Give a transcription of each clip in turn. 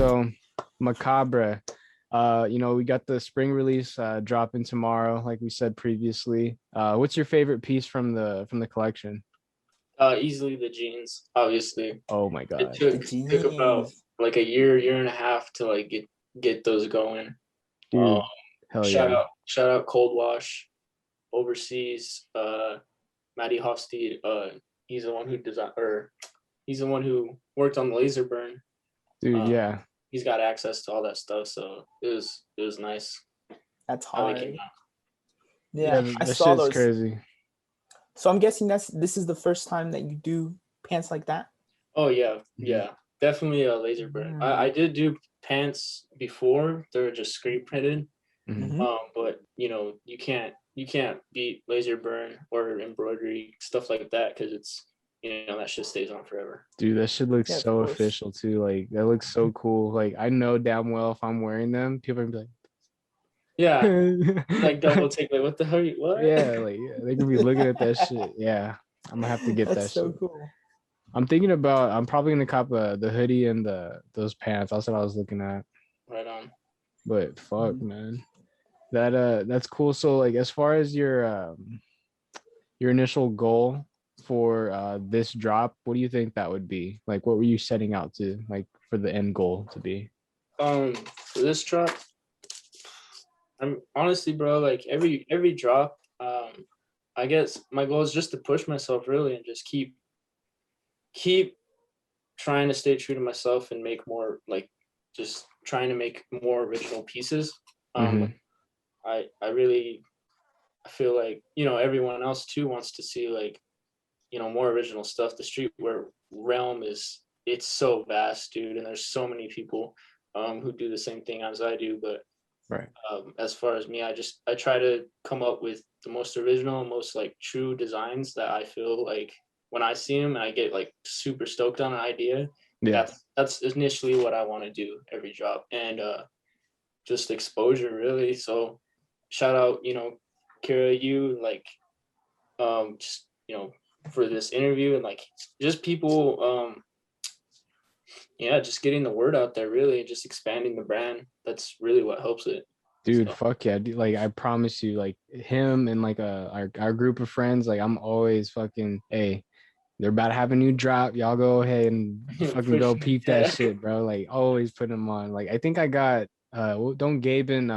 So Macabre, we got the spring release dropping tomorrow, like we said previously. What's your favorite piece from the collection? Easily the jeans, obviously. Oh my It God, took The took about jeans. like a year and a half to like get those going. Um, dude, hell shout yeah, out shout out Cold Wash overseas. Matty Hofstede. He's the one who designed, or he's the one who worked on the laser burn. dude, Um, yeah, he's got access to all that stuff, so it was nice That's how they came hard. out. yeah. Yeah, I That saw shit's those. crazy. So I'm guessing this is the first time that you do pants like that. Oh yeah, Mhm. yeah, definitely a laser burn. I did do pants before; they were just screen printed. Mhm. Mm-hmm. But you can't beat laser burn or embroidery stuff like that because it's that shit stays on forever. Dude, that shit looks Yeah, of so course. official too. Like that looks so cool. Like I know damn well if I'm wearing them, people are gonna Yeah, be like double like, take. Like what the hell? What? yeah, they could be looking at that shit. Yeah, I'm gonna have to get That's that so shit. cool. I'm probably gonna cop the hoodie and those pants. That's what I was looking at. Right on. But fuck, Mhm. man, that's cool. So like, as far as your initial goal for this drop, what do you think that would be? Like, what were you setting out to like for the end goal to be? For this drop, I'm honestly, bro, like every drop, I guess my goal is just to push myself really and just keep trying to stay true to myself and make more like just trying to make more original pieces. Um, Mm-hmm. I really I feel like everyone else too wants to see like more original stuff. The streetwear realm it's so vast, dude, and there's so many people who do the same thing as I do. But Right. as far as me, I try to come up with the most original, most like true designs that I feel like when I see them and I get like super stoked on an idea. Yeah. That's initially what I want to do every drop, and just exposure really. So shout out, Kira, you like just for this interview and like just people yeah, just getting the word out there really, just expanding the brand. That's really what helps it. Dude, So fuck yeah. Dude, like I promise you, like him and like our group of friends, like I'm always fucking, hey, they're about to have a new drop. Y'all go ahead and fucking for go sure. peep that Yeah. shit, bro. Like always put them on. Like I think I got don't Gabe and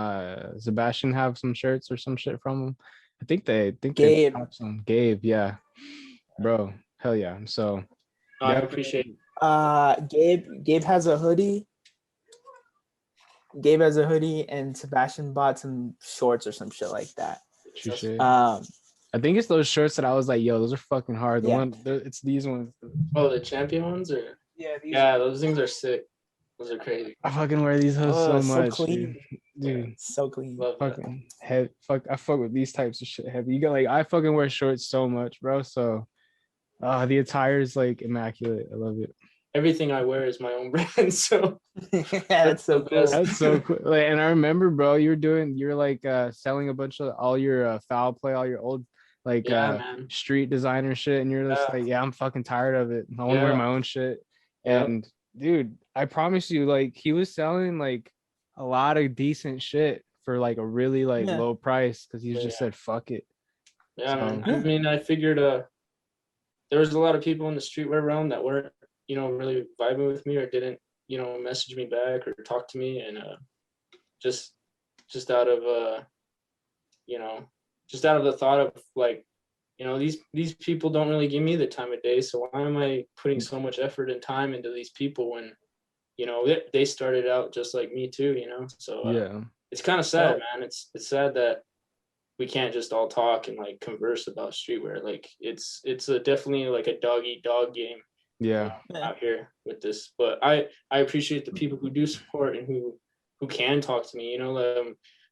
Sebastian have some shirts or some shit from them? I think they Gabe. got some. Gabe, yeah, bro. Hell yeah. So No, I appreciate definitely Gabe has a hoodie. Gabe has a hoodie, and Sebastian bought some shorts or some shit like that. it. true That's shit. Um, I think it's those shirts that I was like, yo, those are fucking hard. yeah, It's these ones. the champion ones or yeah, these yeah, ones. those things are sick. Those are crazy. I fucking wear these hoes Oh, so so much, dude. clean, Yeah. Dude, so clean. Love that. fucking head. Fuck, I fuck with these types of shit heavy. You got like, I fucking wear shorts so much, bro. So, the attire is like immaculate. I love it. Everything I wear is my own brand, so Yeah, that's that's the so cool. best. That's so cool. Like, and I remember, bro, you're like selling a bunch of all your foul play, all your old like Yeah, man. street designer shit, and you're just Yeah, like, yeah, I'm fucking tired of it. I want to wear yeah, my own shit. yeah, And dude, I promise you, like he was selling like a lot of decent shit for like a really like Yeah, low price because he yeah, just said fuck it. yeah, man. So I yeah, mean, I figured there was a lot of people in the streetwear realm that weren't, really vibing with me or didn't, message me back or talk to me, and just just out of you know, just out of the thought of like, these people don't really give me the time of day, so why am I putting so much effort and time into these people when, they started out just like me too, So yeah, it's kind of sad, yep, man. It's sad that we can't just all talk and like converse about streetwear. Like it's a definitely like a dog eat dog game yeah, yeah, out here with this. But I appreciate the people who do support and who can talk to me.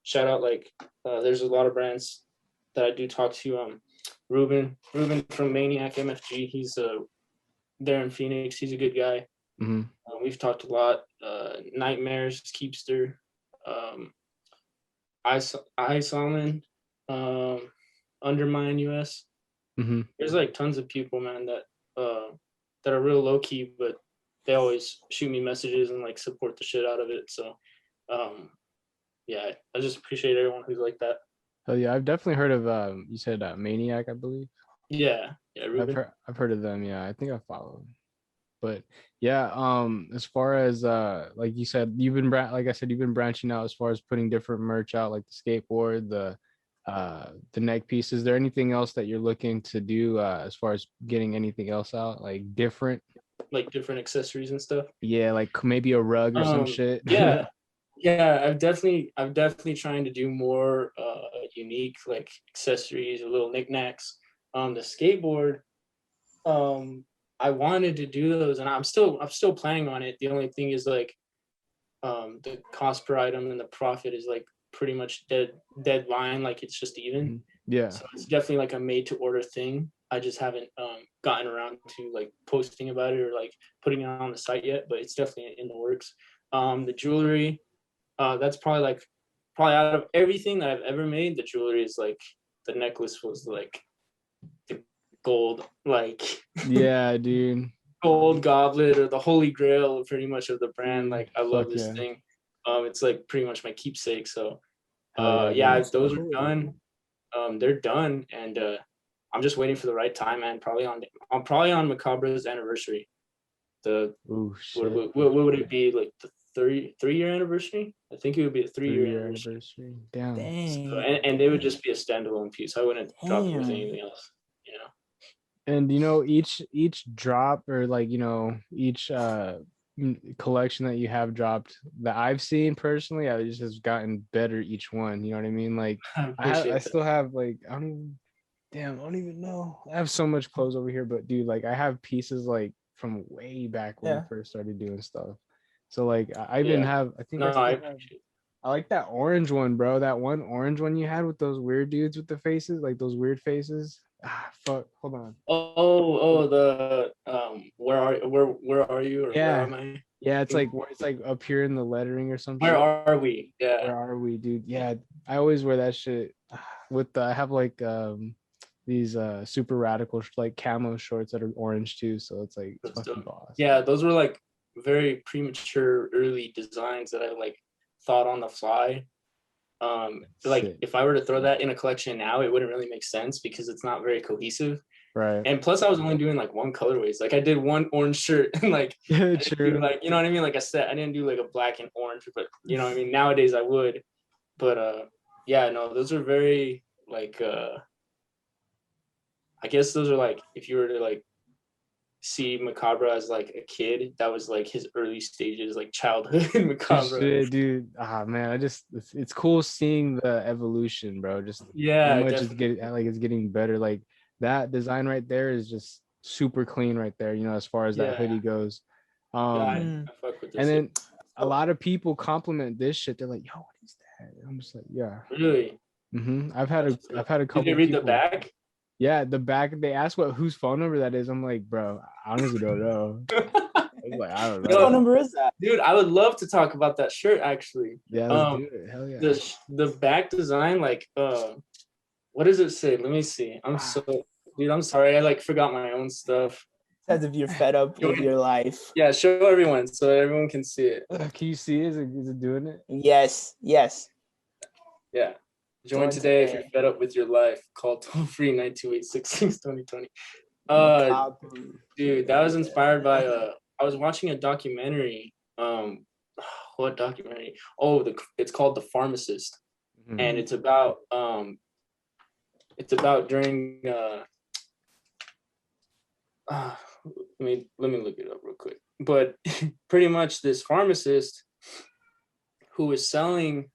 Shout out like there's a lot of brands that I do talk to. Ruben from Maniac MFG. He's there in Phoenix. He's a good guy. hmm We've talked a lot. Nightmares, Keepster, um, I Solomon, um, Undermine US. hmm There's like tons of people, man, that are real low key, but they always shoot me messages and like support the shit out of it. So yeah, I just appreciate everyone who's like that. Oh yeah, I've definitely heard of you said Maniac, I believe. Yeah, I've Ruben. heard of them. Yeah, I think I follow them. But yeah, as far as like you said, like I said, you've been branching out as far as putting different merch out, like the skateboard, the neck piece. Is there anything else that you're looking to do as far as getting anything else out, like different? Like different accessories and stuff. Yeah, like maybe a rug or some shit. Yeah. Yeah, I'm definitely trying to do more unique like accessories or little knickknacks. The skateboard, I wanted to do those and I'm still planning on it. The only thing is like the cost per item and the profit is like pretty much dead line, like it's just even. Yeah. So it's definitely like a made to order thing. I just haven't gotten around to like posting about it or like putting it on the site yet, but it's definitely in the works. The jewelry, that's probably out of everything that I've ever made, the jewelry is like the necklace was like the gold, like Yeah, dude. gold goblet or the holy grail pretty much of the brand. Like I love Fuck this yeah. thing. It's like pretty much my keepsake. So Hell yeah, dude. those are done. They're done and I'm just waiting for the right time, man. I'm probably on Macabre's anniversary. The Oh shit. what would it be, like the 3-year anniversary? I think it would be a 3-year anniversary. Damn. Dang. So, and they would just be a standalone piece. I wouldn't drop it with Damn. anything else, you know. And you know, each drop or like, you know, each collection that you have dropped that I've seen personally, I just has gotten better each one. You know what I mean? Like I appreciate I that. still have like I don't even know. I have so much clothes over here, but dude, like I have pieces like from way back when we first started doing stuff. So like I even Yeah. have I think No, I still I have appreciate it. I like that orange one, bro. That one orange one you had with those weird dudes with the faces, like those weird faces. Ah, fuck. Hold on. The where are you or where Yeah, am I? yeah. It's like up here in the lettering or some Where shit. are we? Yeah. Where are we, dude? Yeah, I always wear that shit with I have like these super radical like camo shorts that are orange too, so it's like it's That's fucking dope. boss. Yeah, those were like very premature early designs that I like thought on the fly. Like Sick. if I were to throw that in a collection now, it wouldn't really make sense because it's not very cohesive. Right. And plus I was only doing like one colorways. Like I did one orange shirt and like I didn't do, True. like, you know what I mean? Like I said, I didn't do like a black and orange, but you know what I mean? Nowadays I would. But yeah, no, those are very like I guess those are like if you were to like see Macabre as like a kid, that was like his early stages, like childhood Macabre. Shit, dude. Ah man, it's cool seeing the evolution, bro. Just how Yeah, much definitely. it's getting better. Like that design right there is just super clean right there, you know, as far as that Yeah, hoodie goes. yeah, Mm. I fuck with And this. then a lot of people compliment this shit. They're like, "Yo, what is that?" And I'm just like, "Yeah." Really? I've That's had a Did they couple read the people. back? Yeah, the back. They asked whose phone number that is. I'm like, bro, I honestly don't know. I was like, I don't What phone know. number is that? Dude, I would love to talk about that shirt actually. Yeah, let's do it. Hell yeah. The back design, like what does it say? Let me see. Dude, I'm sorry, I like forgot my own stuff. As if you're fed up with your life. Yeah, show everyone so everyone can see it. Can you see? Is it doing it? Yes, yes. Yeah. Join today if you're fed up with your life. Call toll-free 928-66-2020. Dude, that was inspired by I was watching a documentary. What documentary? Oh, it's called The Pharmacist. Mhm. And it's about during let me look it up real quick. But pretty much this pharmacist who was selling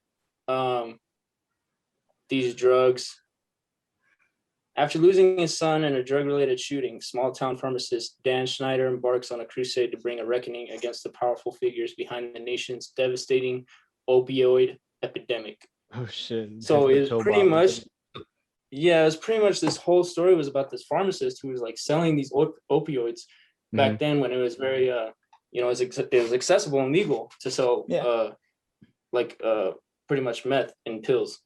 these drugs after losing his son in a drug-related shooting, small-town pharmacist Dan Schneider embarks on a crusade to bring a reckoning against the powerful figures behind the nation's devastating opioid epidemic. Oh shit. So it's pretty much this whole story was about this pharmacist who was like selling these opioids back then when it was very it was accessible and legal to sell pretty much meth in pills.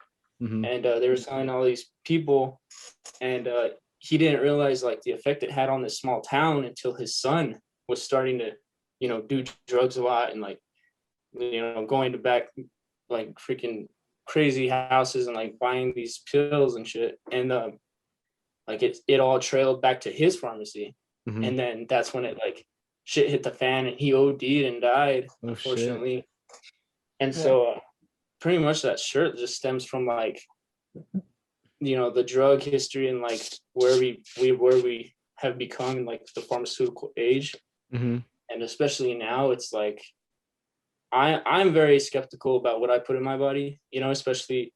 And they were selling all these people, and he didn't realize like the effect it had on this small town until his son was starting to you know, do drugs a lot and like, you know, going to back like freaking crazy houses and like buying these pills and shit. And like it all trailed back to his pharmacy. Mhm. And then that's when it like shit hit the fan and he OD'd and died, Oh, unfortunately. And Yeah. so pretty much that shirt just stems from like, you know, the drug history and like where we have become in like the pharmaceutical age. Mm-hmm. And especially now it's like I'm very skeptical about what I put in my body, you know, especially,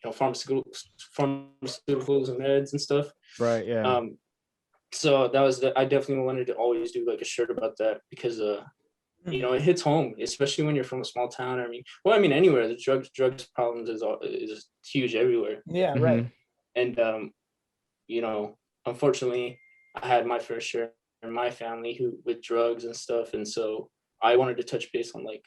you know, pharmaceuticals and meds and stuff. Right. Yeah. So that was I definitely wanted to always do like a shirt about that because you know, it hits home, especially when you're from a small town. I mean anywhere. The drugs problems is huge everywhere. Yeah, Mhm. right. And you know, unfortunately, I had my fair share in my family who with drugs and stuff, and so I wanted to touch base on like,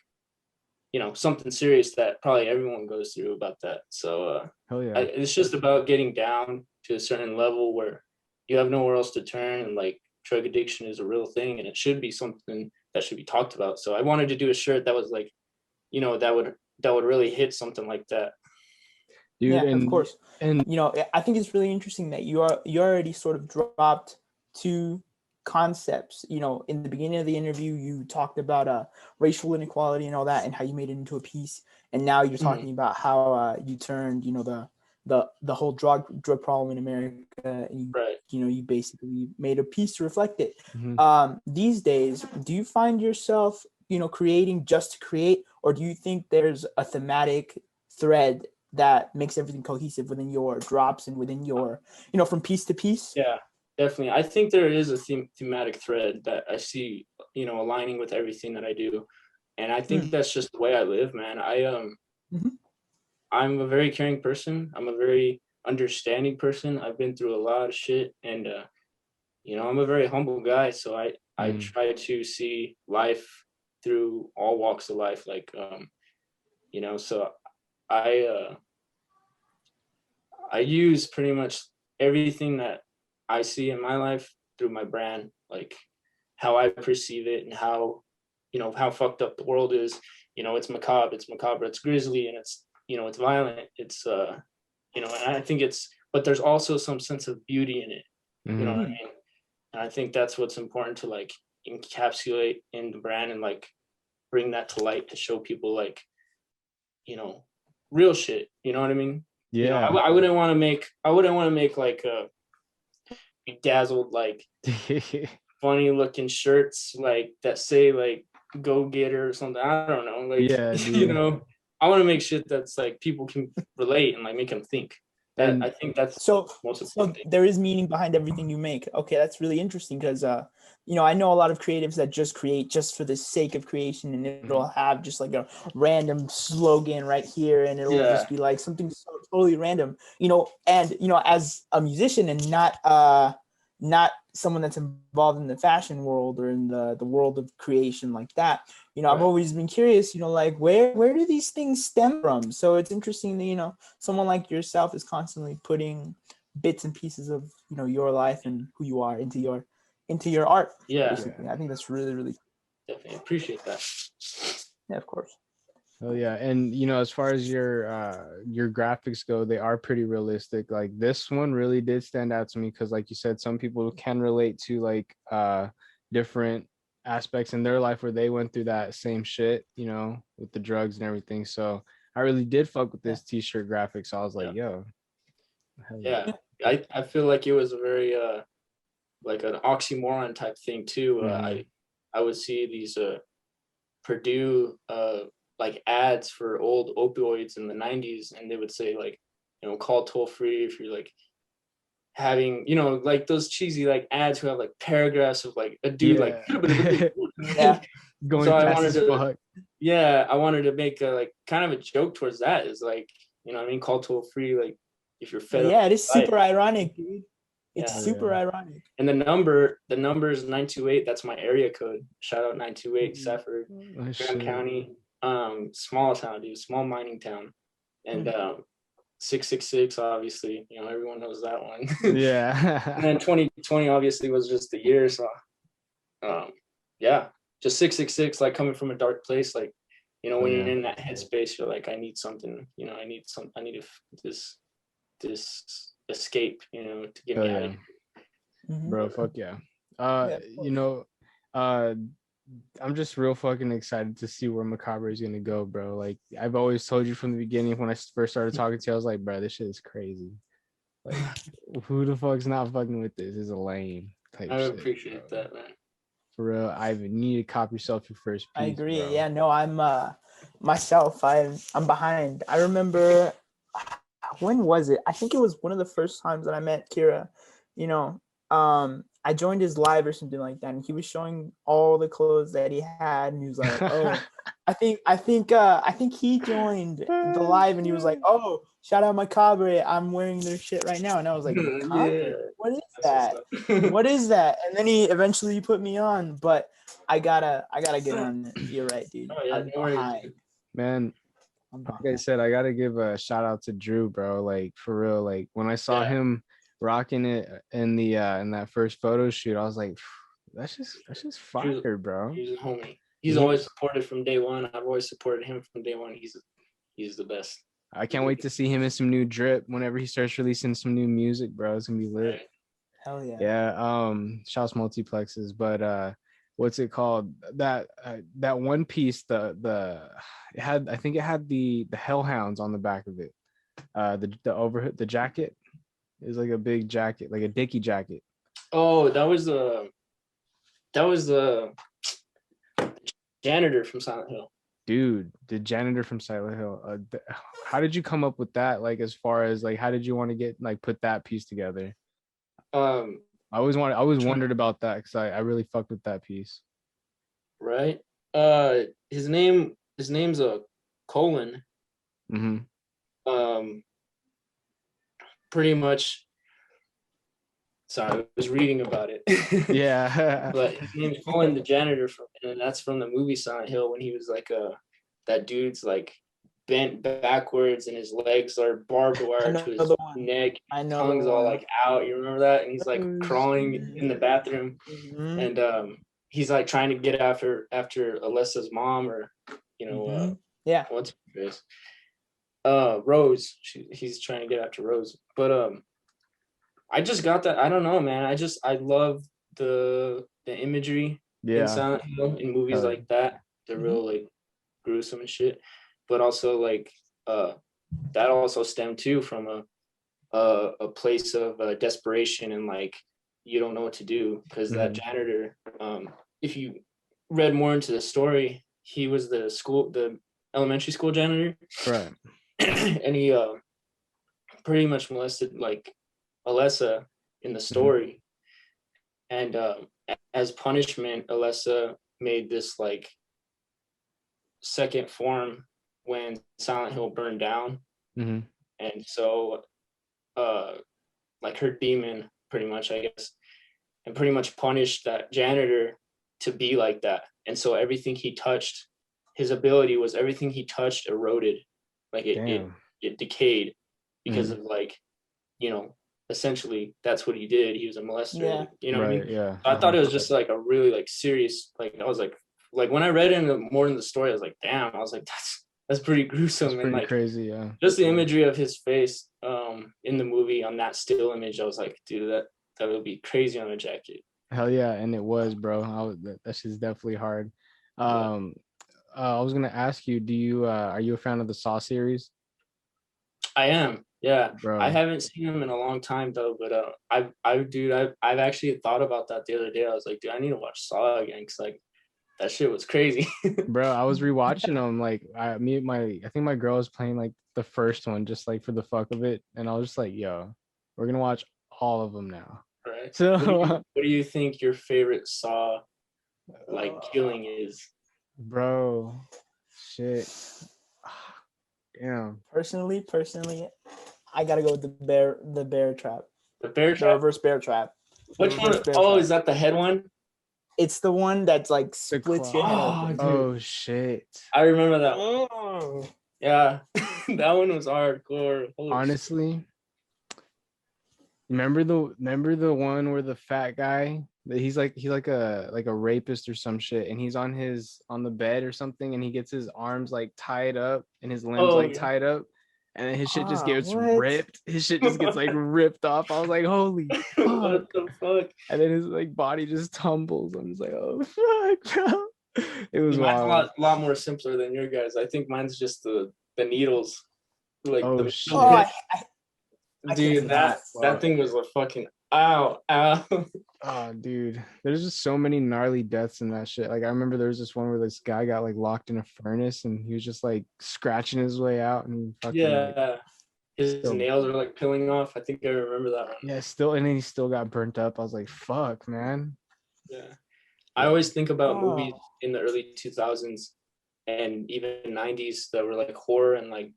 you know, something serious that probably everyone goes through about that. So Hell yeah. it's just about getting down to a certain level where you have nowhere else to turn, and like drug addiction is a real thing, and it should be something that should be talked about. So I wanted to do a shirt that was like, you know, that would really hit something like that. Dude, Yeah, of course. and You know, I think it's really interesting that you already sort of dropped two concepts. You know, in the beginning of the interview, you talked about racial inequality and all that, and how you made it into a piece. And now you're talking about how you turned, you know, the whole drug problem in America, and Right. you know, you basically made a piece to reflect it. Mhm. These days, do you find yourself, you know, creating just to create, or do you think there's a thematic thread that makes everything cohesive within your drops and within your, you know, from piece to piece? Yeah, definitely. I think there is a thematic thread that I see, you know, aligning with everything that I do. And I think that's just the way I live, man. Mhm. I'm a very caring person. I'm a very understanding person. I've been through a lot of shit, and you know, I'm a very humble guy, so I Mm. try to see life through all walks of life, like you know, so I I use pretty much everything that I see in my life through my brand, like how I perceive it and how, you know, how fucked up the world is. You know, it's macabre, it's grisly, and it's, you know, it's violent. It's you know, and I think but there's also some sense of beauty in it. You know what I Mhm. mean? And I think that's what's important to like encapsulate in the brand and like bring that to light to show people like, you know, real shit. You know what I mean? You know, Yeah. I wouldn't want to make like bedazzled like funny looking shirts like that say like go getter or something. I don't know. Like Yeah, you dude. know, I want to make shit that's like people can relate and like make them think. That I And think that's So, most so important thing. there is meaning behind everything you make. Okay, that's really interesting because, you know, I know a lot of creatives that just create just for the sake of creation, and it'll have just like a random slogan right here, and it'll Yeah. just be like something so totally random, you know. And you know, as a musician and not someone that's involved in the fashion world or in the world of creation like that, you know, I've Right. always been curious, you know, like where do these things stem from? So it's interesting that, you know, someone like yourself is constantly putting bits and pieces of, you know, your life and who you are into your art. Yeah. Basically, I think that's really, really, Definitely appreciate that. yeah, of course. oh yeah, and you know, as far as your graphics go, they are pretty realistic. Like this one really did stand out to me because, like you said, some people can relate to like different aspects in their life where they went through that same shit, you know, with the drugs and everything. So I really did fuck with Yeah. this t-shirt graphic. So I was Yeah. like, yo, hell Yeah. Yeah. I feel like it was a very like an oxymoron type thing too. Mhm. I would see these Purdue like ads for old opioids in the 90s, and they would say like, you know, call toll free if you're like having, you know, like those cheesy like ads who have like paragraphs of like a dude like Yeah. Yeah. Going so I fast wanted as to fuck. yeah, I wanted to make a like kind of a joke towards that is like, you know what I mean, call toll free like if you're fed up Yeah, it with is life. super ironic, dude. It's Yeah. Oh super yeah. ironic. And the number is 928. That's my area code. Shout out 928 Safford, Oh Graham shit. County. Small town, dude, small mining town. And Mm. 666, obviously, you know, everyone knows that one. And Yeah. then 2020 obviously was just the year. So yeah, just 666, like coming from a dark place, like, you know, Oh, when yeah. you're in that headspace, you're like, I need something, you know, I need this escape, you know, to get Hell me out yeah. of here. Mhm. Bro, fuck yeah. Yeah, of You know, I'm just real fucking excited to see where Macabre is gonna go, bro. Like I've always told you from the beginning when I first started talking to you, I was like, bro, this shit is crazy. Like, who the fuck's not fucking with this? This is a lame type I shit, appreciate bro. that, man. For real, Ivan, you need to cop yourself your first I piece, agree. bro. Yeah, no, I'm myself. I'm behind. I remember when was it? I think it was one of the first times that I met Kira. You know, I joined his live or something like that, and he was showing all the clothes that he had, and he was like, "Oh, I think he joined the live, and he was like, "Oh, shout out Macabre, I'm wearing their shit right now," and I was like, "Macabre, Yeah, what is that's that? what's up. What is that?" And then he eventually put me on, but I gotta get on it. You're right, dude. Oh yeah, I'm no worries, behind. dude. Man, I'm like I behind. said, I gotta give a shout out to Drew, bro. Like for real, like when I saw Yeah. him rocking it in the in that first photo shoot, I was like, that's just Drew's- fire, bro. He's a homie. He's Yeah. always supported from day one. I've always supported him from day one. He's the best. I can't wait to see him in some new drip whenever he starts releasing some new music, bro. It's gonna be lit. Right. Hell yeah. Yeah. Shouts multiplexes, but what's it called? That one piece, it had, I think it had the Hellhounds on the back of it. The overhood, the jacket is like a big jacket, like a Dickie jacket. Oh, that was the janitor from Silent Hill. Dude, the janitor from Silent Hill. How did you come up with that? Like, as far as like, how did you want to get like put that piece together? Um, I always wondered about that because I really fucked with that piece. right. His name's Colin. Mm-hmm. Pretty much. Sorry, I was reading about it. Yeah. But his name's Colin, the janitor from, and that's from the movie Silent Hill when he was like that dude's like bent backwards and his legs are barbed wire to his Another one. neck, I know tongue's the all one. like out. You remember that? And he's like Oh, crawling shit. in the bathroom, Mhm. and he's like trying to get after Alessa's mom, or you know Mhm. Yeah. what's her face? Rose. He's trying to get after Rose, but I just got that. I don't know, man. I love the imagery in Yeah. Silent Hill in movies Hell yeah. like that. They're real like gruesome and shit. But also like that also stemmed too from a place of desperation and like you don't know what to do because that janitor. If you read more into the story, he was the elementary school janitor, Right. and he pretty much molested like Alessa in the story. And as punishment, Alessa made this like second form when Silent Hill burned down. Mm-hmm. And so like her demon pretty much, I guess, and pretty much punished that janitor to be like that. And so everything he touched, his ability was everything he touched eroded. Like it decayed because of like, you know, essentially that's what he did. He was a molester. Yeah. You know what I Right. mean? Yeah. So I thought it was just like a really like serious, like I was like when I read in more in the story, I was like, damn, I was like, that's pretty gruesome. It's And pretty like crazy. Yeah. just the imagery of his face in the movie on that still image, I was like, dude, that would be crazy on a jacket. Hell yeah, and it was, bro. That shit's definitely hard. I was gonna ask you, do you are you a fan of the Saw series? I am, yeah. Bro. I haven't seen him in a long time though, but I've actually thought about that the other day. I was like, dude, I need to watch Saw again because like that shit was crazy. Bro, I was rewatching them. Like I think my girl was playing like the first one just like for the fuck of it, and I was just like, yo, we're gonna watch all of them now. Right. So What do you think your favorite Saw like killing is? bro, shit. Damn. Personally, I gotta go with the bear trap, The bear the trap? reverse bear trap. Which one? Oh, is that the head one? It's the one that's like splits your head claw. open. Oh shit. I remember that one. Oh. Yeah. That one was hardcore. Holy Honestly, remember the one where the fat guy He's like a rapist or some shit, and he's on the bed or something, and he gets his arms like tied up and his limbs Oh like yeah. tied up, and then his shit just gets What? ripped. His shit just gets like ripped off. I was like, holy fuck. What the fuck? And then his like body just tumbles. I'm just like, oh fuck, bro. It was Mine's a wild. lot more simpler than your guys. I think mine's just the needles, like Oh the shit. Oh, I can't do dude. That Fuck. thing was a fucking ow. Oh, dude, there's just so many gnarly deaths in that shit. Like, I remember there was this one where this guy got like locked in a furnace, and he was just like scratching his way out, and he fucking like, Yeah, his still, nails are like peeling off. I think I remember that one. yeah, still, and then he still got burnt up. I was like, fuck, man. Yeah, I always think about movies Oh. in the early 2000s and even 90s that were like horror and like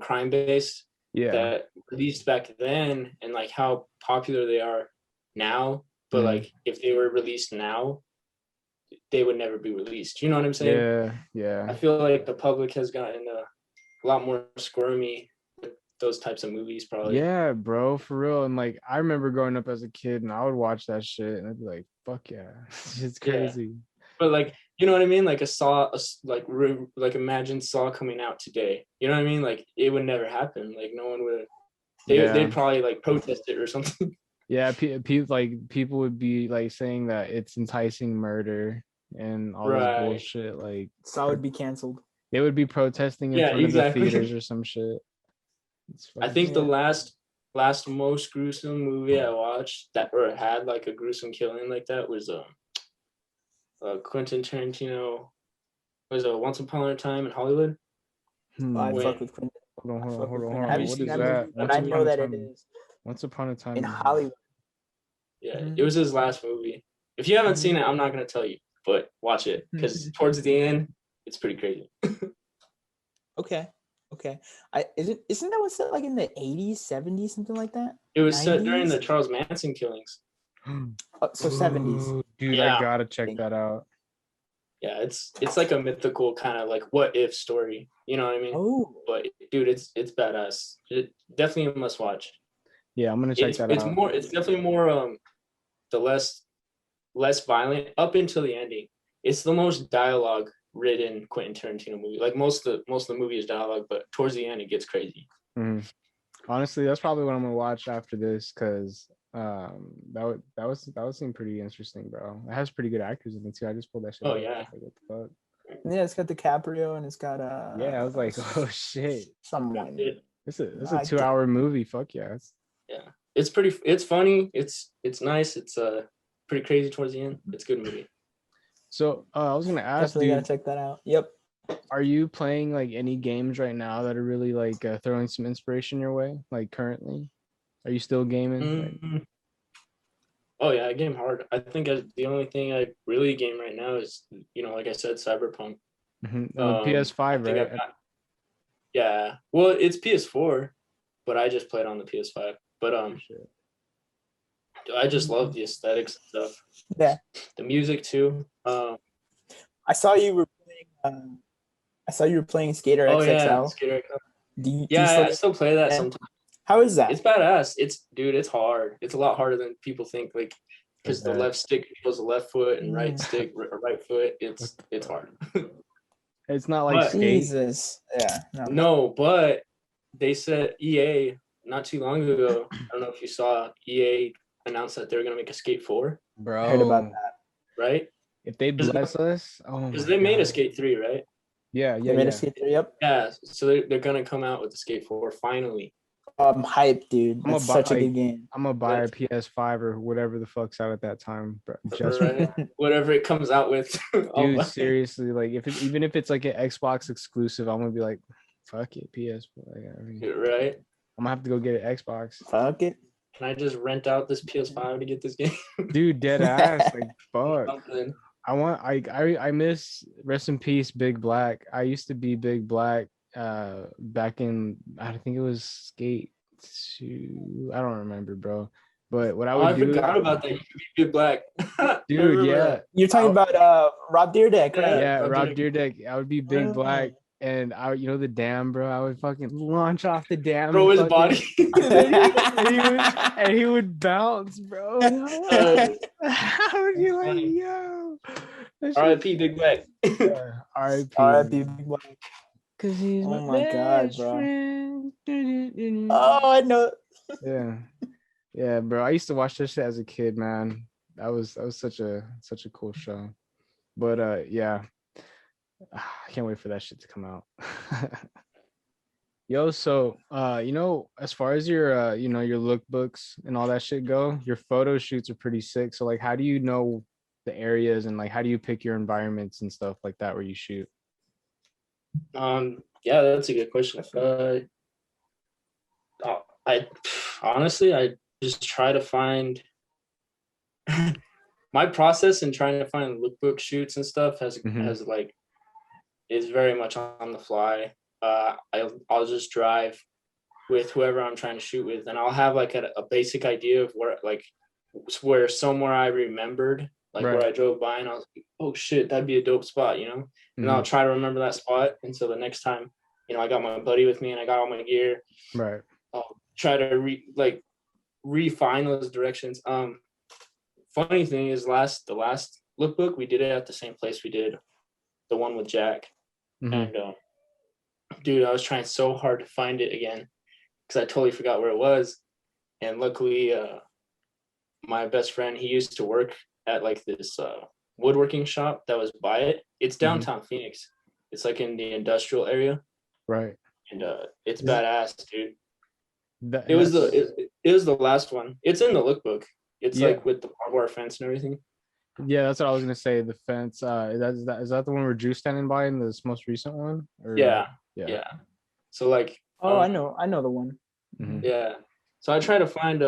crime based Yeah, that released back then, and like how popular they are now. But like if they were released now, they would never be released. You know what I'm saying? yeah, I yeah, feel like the public has gotten a lot more squirmy with those types of movies, probably. yeah, bro, for real. And like, I remember growing up as a kid, and I would watch that shit, and I'd be like, fuck yeah, it's Yeah. crazy. But like, you know what I mean? Like like imagine Saw coming out today. You know what I mean? Like it would never happen. Like no one would. Yeah. They'd probably like protest it or something. Yeah, people would be like saying that it's enticing murder and all Right. this bullshit. Like, Saw would be canceled. they would be protesting in Yeah, front exactly. of the theaters or some shit. I think the Yeah. last most gruesome movie I watched that or had like a gruesome killing like that was Quentin Tarantino. Was Once Upon a Time in Hollywood. I Wait. fuck with Quentin. Hold on, I hold fuck on, hold with on, Quentin. hold I on. haven't What seen is that that? movie, but I know that it is Once Upon a Time in Hollywood. Yeah, Mhm. it was his last movie. If you haven't Mhm. seen it, I'm not gonna tell you, but watch it because towards the end, it's pretty crazy. Okay. Isn't that what's set like in the 80s, 70s, something like that? It was set during 90s? the Charles Manson killings. So 70s. Ooh, dude, Yeah. I gotta check that out. Yeah, it's like a mythical kind of like what if story. You know what I mean? Oh, But dude, it's badass. It definitely a must watch. Yeah, I'm gonna check It's that it's out. more it's definitely more the less violent up until the ending. It's the most dialogue ridden Quentin Tarantino movie. Like most of the movie is dialogue, but towards the end it gets crazy. Mhm. Honestly, that's probably what I'm gonna watch after this, because that would seem pretty interesting, bro. It has pretty good actors in it too. I just pulled that shit Oh, up. yeah. Like, what the fuck? yeah, it's got DiCaprio and it's got Yeah, I was like, oh shit. someone. It's a I 2-hour movie. Fuck yeah. It's funny. It's nice. It's pretty crazy towards the end. It's a good movie. So I was gonna ask, Definitely gotta dude, check that out. Yep. are you playing like any games right now that are really like throwing some inspiration your way? Like currently, are you still gaming? Like, Mm. Oh yeah, I game hard. I think the only thing I really game right now is like I said, Cyberpunk. on the PS5, I think right? yeah. Well, it's PS4, but I just played on the PS5. But Shit. I just love the aesthetics and stuff. Yeah. The music too. I saw you were playing Skater Oh XXL. yeah, Skater XL. Do you Yeah, I still, still play that Yeah. sometimes. how is that? It's badass. It's hard. It's a lot harder than people think. Like, because the bet. left stick controls the left foot and right Mm. stick right foot. It's hard. It's not like But- skate. Jesus. Yeah. No. No, but they said EA not too long ago. I don't know if you saw EA announced that they're gonna make a Skate 4, Bro, I heard about that. right? if they bless us, oh Because my they made a God. Skate 3, right? Yeah, They yeah, made yeah. a Skate 3. Yep. Yeah. So they're gonna come out with the Skate 4 finally. I'm hyped, dude. I'm That's about, such a like, good game. I'm gonna buy a That's- PS5 or whatever the fuck's out at that time, bro. Just Right? Whatever it comes out with. I'll dude, buy it. seriously, like even if it's like an Xbox exclusive, I'm gonna be like, fuck it, PS4. Like, I mean, Right? I'm gonna have to go get an Xbox, Fuck it. Can I just rent out this PS5 to get this game? dude. Dead ass, like fuck. Something. I miss, rest in peace, Big Black. I used to be Big Black back in, I think it was Skate 2. I don't remember, bro. But what I would I do, forgot about that. You could be Big Black. I dude, remember yeah, that. You're talking about Rob Deerdeck, right? yeah, Rob Rob Dyrdek. Dyrdek. I would be Big Black, and I, you know, the dam, bro. I would fucking launch off the dam, Throw and his body. he would bounce, bro. I would be like, funny. yo, that shit's R.I.P. Big Mac. R.I.P. R.I.P. Big Black. Because he's Oh my my God, best bro. friend. Oh, I know. Yeah, yeah, bro. I used to watch this shit as a kid, man. That was such a cool show. But yeah, I can't wait for that shit to come out. Yo, so you know, as far as your you know, your lookbooks and all that shit go, your photo shoots are pretty sick. So like, how do you know the areas, and like how do you pick your environments and stuff like that where you shoot? Yeah, that's a good question. I honestly, I just try to find my process in trying to find lookbook shoots and stuff Mhm. has like is very much on the fly. I'll just drive with whoever I'm trying to shoot with, and I'll have like a basic idea of where somewhere I remembered, like where Right. I drove by, and I was like, oh shit, that'd be a dope spot, you know. And I'll Mhm. try to remember that spot until the next time, you know, I got my buddy with me and I got all my gear. Right. I'll try to refine those directions. Funny thing is, the last lookbook we did it at the same place we did the one with Jack, Mhm. and dude, I was trying so hard to find it again because I totally forgot where it was. And luckily, my best friend, he used to work at like this woodworking shop that was by it. It's Mhm. downtown Phoenix. It's like in the industrial area, Right. and it's Is badass, dude. that It and was that's it was the last one. It's in the lookbook. It's yeah. like with the barbed wire fence and everything. Yeah, that's what I was gonna say. The fence. Is that the one where Drew's standing by in this most recent one? Or Yeah, yeah. yeah. So like, Oh, I know the one. Mhm. yeah. So I try to find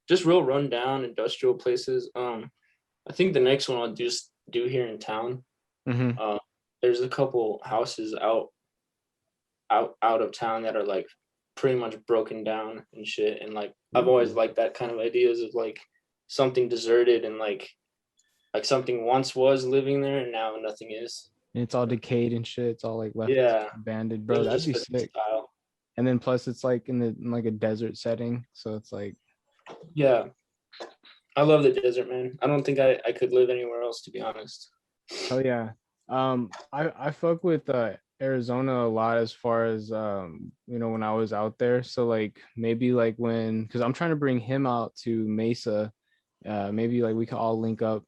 just real rundown industrial places. I think the next one I'll just do here in town. Mhm. Uh, there's a couple houses out of town that are like pretty much broken down and shit. And like I've always liked that kind of ideas of like something deserted and like something once was living there and now nothing is. And it's all decayed and shit. It's all like left Yeah, abandoned, bro. it That'd just be fits the sick. style. And then plus it's like in like a desert setting, so it's like, Yeah, I love the desert, man. I don't think I could live anywhere else, to be honest. hell yeah. I fuck with Arizona a lot as far as you know, when I was out there. So like maybe like when, because I'm trying to bring him out to Mesa, maybe like we can all link up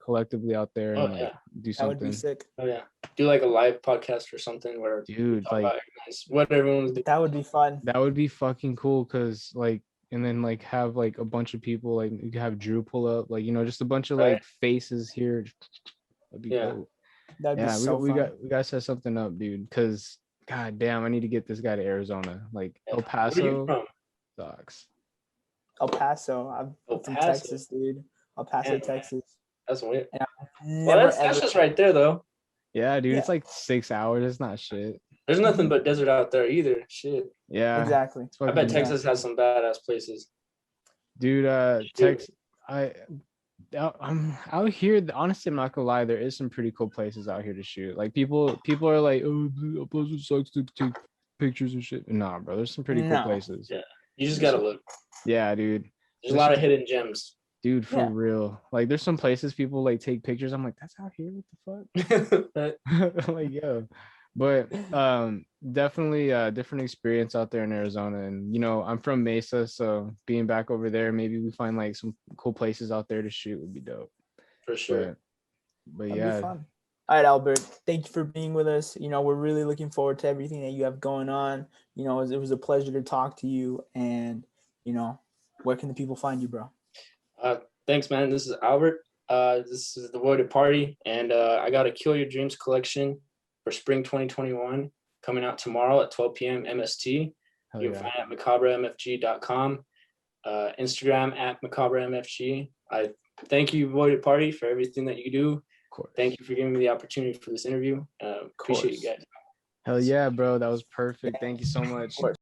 collectively out there and Oh like yeah, do That would be something. sick. oh yeah. Do like a live podcast or something where we Dude, talk like about what everyone's doing. That would be fun. that would be fucking cool, because like, and then like have like a bunch of people, like you could have Drew pull up, like, you know, just a bunch of Right? like faces here. That'd be Yeah. dope. That'd be Yeah, so fun. we got to set something up, dude, because god damn, I need to get this guy to Arizona. Like Yeah. El Where are you Paso from? sucks. El Paso. El I'm from Paso. Texas, dude. El Paso, Man, Texas. that's weird. And I've Well, never that's ever. just right there though. Yeah, dude, Yeah, it's like 6 hours. It's not shit. There's nothing but desert out there either. Shit. Yeah, exactly. it's I bet fucking, Texas has some badass places. dude. Shoot. I I'm out here. Honestly, I'm not gonna lie. There is some pretty cool places out here to shoot. Like people are like, oh, El Paso sucks to take pictures and shit. Nah, bro, there's some pretty cool No. places. Yeah. You just gotta look. Yeah, dude. There's a lot of hidden gems. Dude, for Yeah. real. Like there's some places people like take pictures. I'm like, that's out here. What But, the fuck? Like, yo. But definitely a different experience out there in Arizona. And you know, I'm from Mesa, so being back over there, maybe we find like some cool places out there to shoot would be dope. for sure. But That'd yeah. be fun. All right, Albert. Thank you for being with us. You know, we're really looking forward to everything that you have going on. You know, it was a pleasure to talk to you. And, you know, where can the people find you, bro? Thanks, man. This is Albert. This is the Voided Party, and I got a Kill Your Dreams collection for spring 2021 coming out tomorrow at 12 p.m. MST. Hell You can yeah. find it at macabremfg.com, Instagram at macabremfg. I thank you, Voided Party, for everything that you do. Of course. Thank you for giving me the opportunity for this interview. Appreciate you guys. Hell yeah, bro. That was perfect. Thank you so much. Of course.